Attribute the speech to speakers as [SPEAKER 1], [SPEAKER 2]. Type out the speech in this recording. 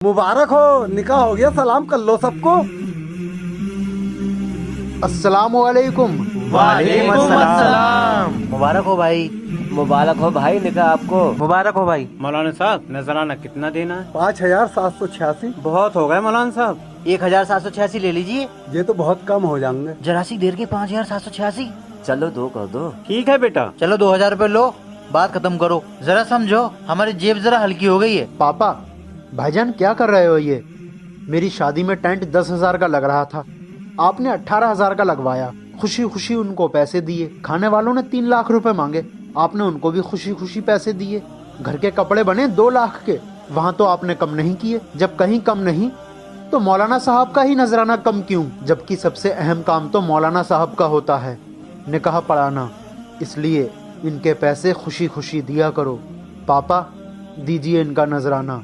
[SPEAKER 1] मुबारक हो, निकाह हो गया, सलाम कर लो सबको।
[SPEAKER 2] अस्सलामुअलैकुम।
[SPEAKER 3] वालेकुम अस्सलाम।
[SPEAKER 4] मुबारक हो भाई।
[SPEAKER 3] मुबारक हो भाई निकाह आपको।
[SPEAKER 4] मुबारक हो भाई।
[SPEAKER 5] मौलाना साहब नजराना कितना देना है?
[SPEAKER 1] 5786।
[SPEAKER 5] बहुत हो गए मौलाना साहब।
[SPEAKER 4] 1786 ले लीजिए।
[SPEAKER 1] ये तो बहुत कम हो जाएंगे।
[SPEAKER 4] जरा सी देर के 5786।
[SPEAKER 3] चलो दो कर दो।
[SPEAKER 5] ठीक है बेटा।
[SPEAKER 4] चलो 2000 रुपए लो, बात खत्म करो। जरा समझो, हमारी जेब जरा हल्की हो गई है।
[SPEAKER 2] पापा, भाईजान क्या कर रहे हो ये? मेरी शादी में टेंट 10,000 का लग रहा था, आपने 18,000 का लगवाया। खुशी खुशी उनको पैसे दिए। खाने वालों ने 3 लाख रुपए मांगे, आपने उनको भी खुशी खुशी पैसे दिए। घर के कपड़े बने 2 लाख के, वहाँ तो आपने कम नहीं किए। जब कहीं कम नहीं तो मौलाना साहब का ही नजराना कम क्यों? जबकि सबसे अहम काम तो मौलाना साहब का होता है, निकाह पढ़ाना। इसलिए इनके पैसे खुशी खुशी दिया करो। पापा, दीजिए इनका नजराना।